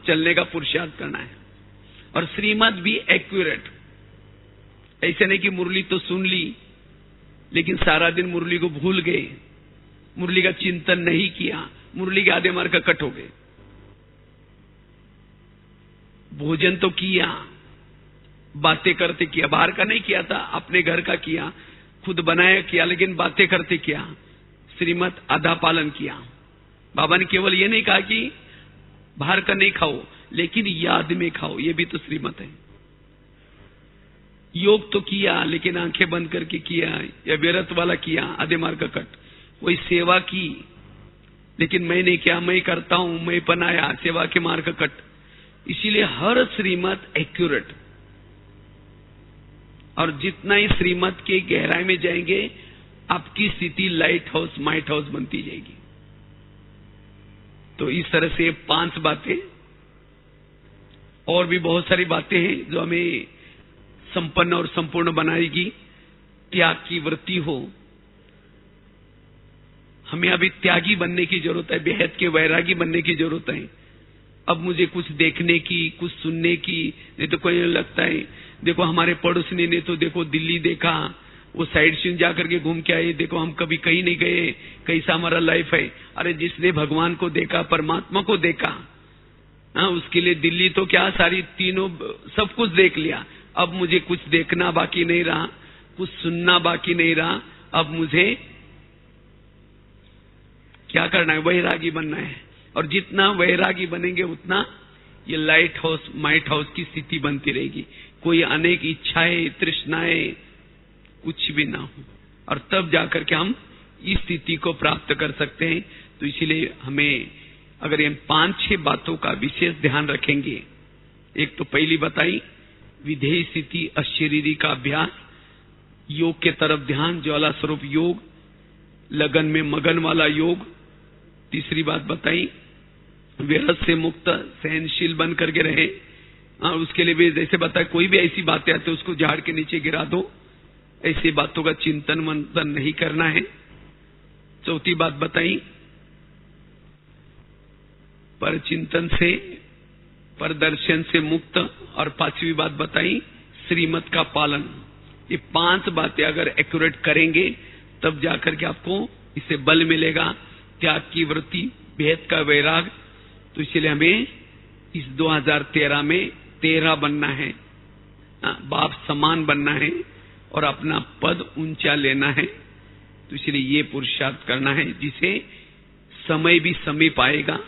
चलने का पुरुषार्थ करना है। और श्रीमत भी एक्यूरेट, ऐसे नहीं कि मुरली तो सुन ली लेकिन सारा दिन मुरली को भूल गए, मुरली का चिंतन नहीं किया, मुरली के आधे मार्ग कट हो गए। भोजन तो किया, बातें करते किया, बाहर का नहीं किया था, अपने घर का किया, खुद बनाया किया, लेकिन बातें करते किया, श्रीमत आधा पालन किया। बाबा ने केवल ये नहीं कहा कि बाहर का नहीं खाओ, लेकिन याद में खाओ, ये भी तो श्रीमत है। योग तो किया लेकिन आंखें बंद करके किया, या व्यर्थ वाला किया, आधे मार्ग का कट। कोई सेवा की लेकिन मैं नहीं किया, मैं करता हूं, मैं बनाया, सेवा के मार्ग कट। इसीलिए हर श्रीमत एक्यूरेट, और जितना ही श्रीमत के गहराई में जाएंगे आपकी स्थिति लाइट हाउस, माइट हाउस बनती जाएगी। तो इस तरह से 5 बातें, और भी बहुत सारी बातें हैं जो हमें संपन्न और संपूर्ण बनाएगी। त्याग की वृत्ति हो, हमें अभी त्यागी बनने की जरूरत है, बेहद के वैरागी बनने की जरूरत है। अब मुझे कुछ देखने की, कुछ सुनने की, नहीं तो कोई लगता है देखो हमारे पड़ोसी ने तो देखो दिल्ली देखा, वो साइड सीन जाकर के घूम के आए, देखो हम कभी कहीं नहीं गए, कैसा हमारा लाइफ है। अरे जिसने भगवान को देखा, परमात्मा को देखा, हाँ, उसके लिए दिल्ली तो क्या, सारी तीनों सब कुछ देख लिया। अब मुझे कुछ देखना बाकी नहीं रहा, कुछ सुनना बाकी नहीं रहा। अब मुझे क्या करना है, वैरागी बनना है। और जितना वैरागी बनेंगे उतना ये लाइट हाउस, माइट हाउस की स्थिति बनती रहेगी। कोई अनेक इच्छाएं, तृष्णाएं कुछ भी ना हो, और तब जाकर के हम इस स्थिति को प्राप्त कर सकते हैं। तो इसीलिए हमें अगर इन 5-6 बातों का विशेष ध्यान रखेंगे, एक तो पहली बताई विधेय स्थिति, अशरीरी का अभ्यास, योग के तरफ ध्यान, ज्वाला स्वरूप योग, लगन में मगन वाला योग। तीसरी बात बताई विरत से मुक्त, सहनशील बन करके रहे। उसके लिए भी जैसे बताया, कोई भी ऐसी बातें आती है उसको झाड़ के नीचे गिरा दो, ऐसी बातों का चिंतन मंथन नहीं करना है। चौथी बात बताई पर चिंतन से, पर दर्शन से मुक्त। और 5वीं बात बताई श्रीमत का पालन। ये 5 बातें अगर एक्यूरेट करेंगे तब जाकर के आपको इससे बल मिलेगा, त्याग की वृत्ति, भेद का वैराग। तो इसलिए हमें इस 2013 में 13 बनना है, बाप समान बनना है और अपना पद ऊंचा लेना है। तो इसलिए ये पुरुषार्थ करना है, जिसे समय भी समीप आएगा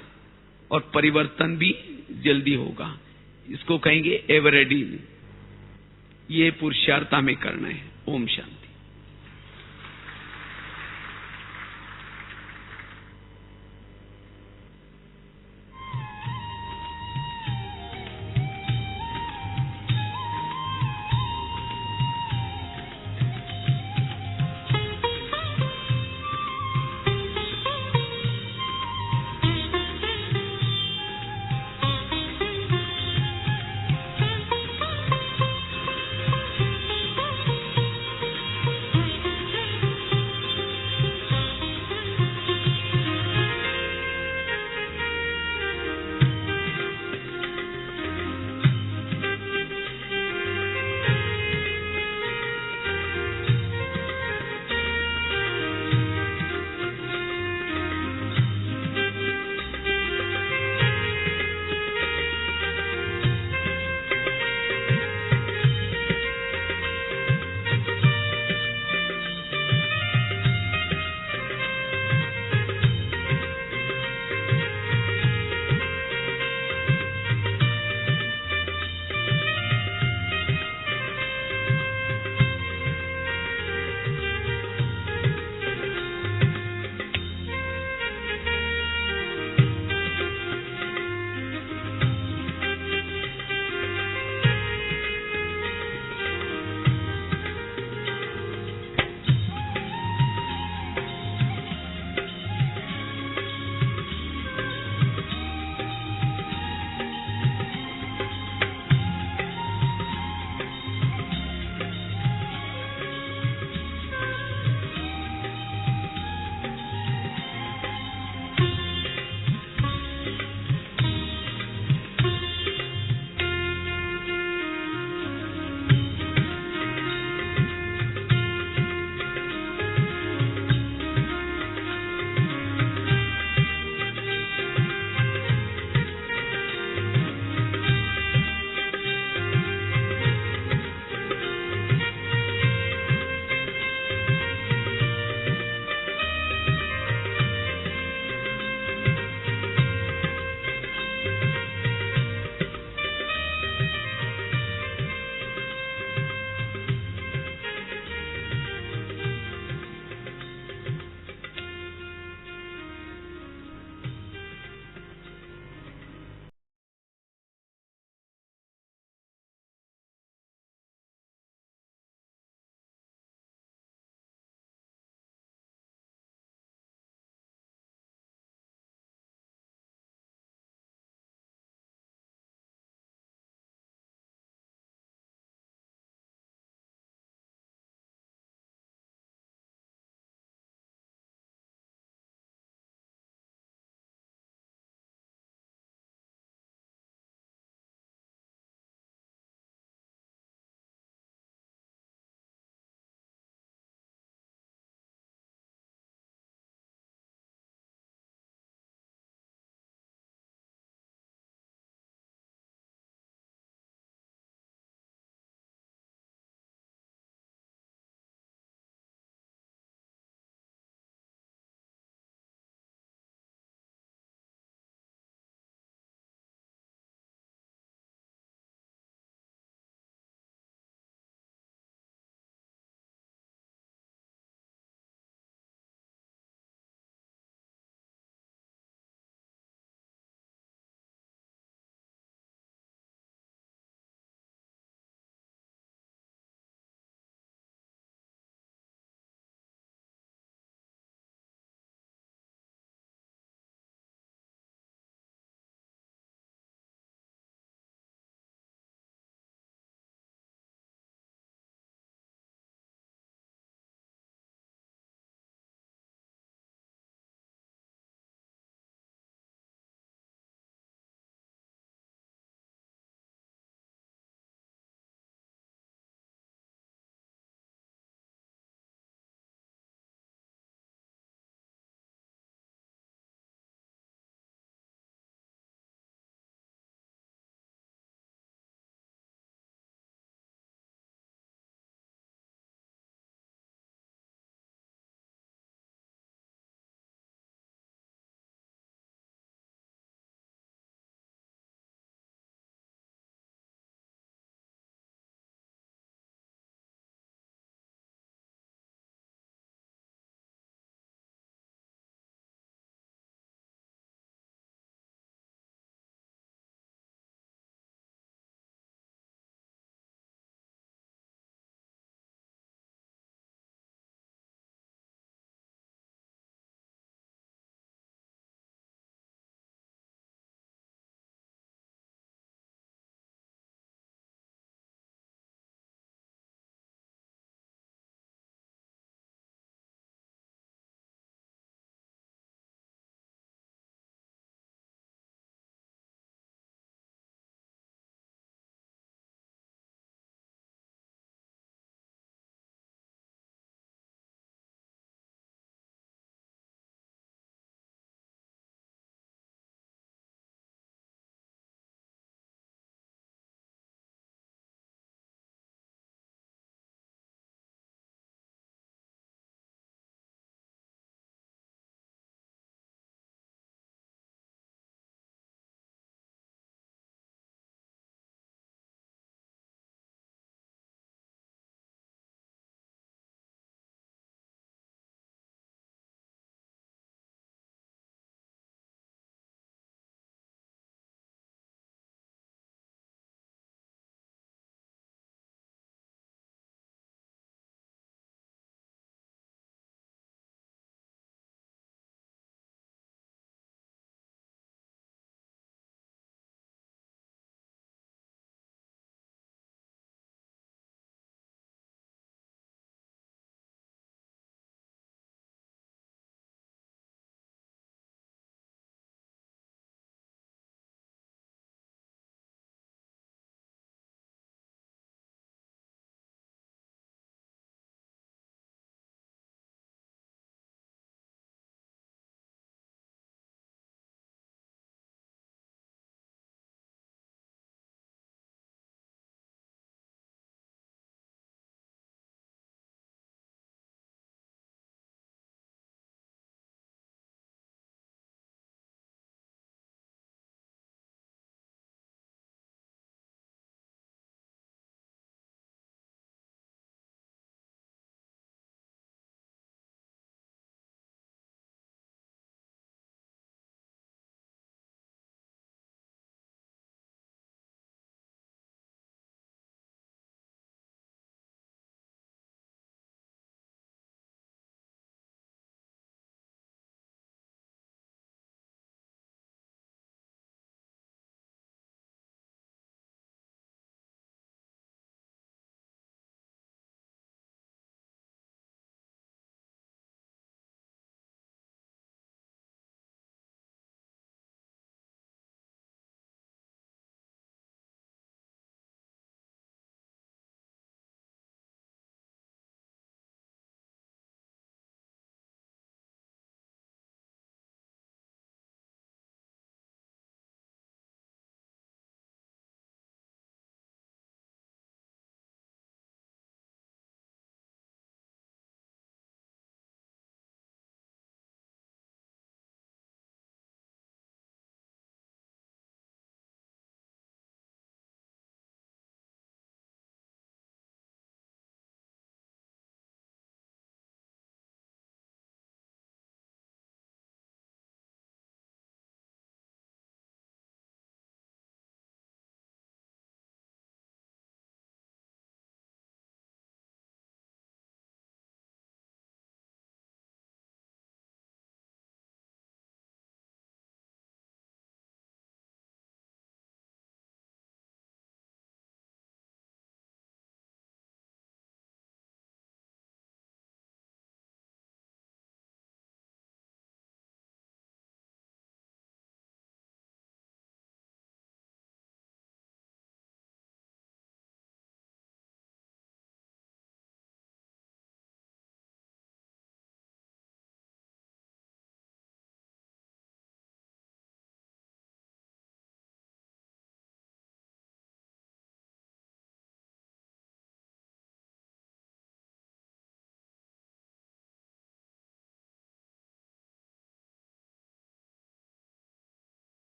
और परिवर्तन भी जल्दी होगा। इसको कहेंगे एवर रेडी। ये पुरुषार्थ हमें करना है। ओम शांति।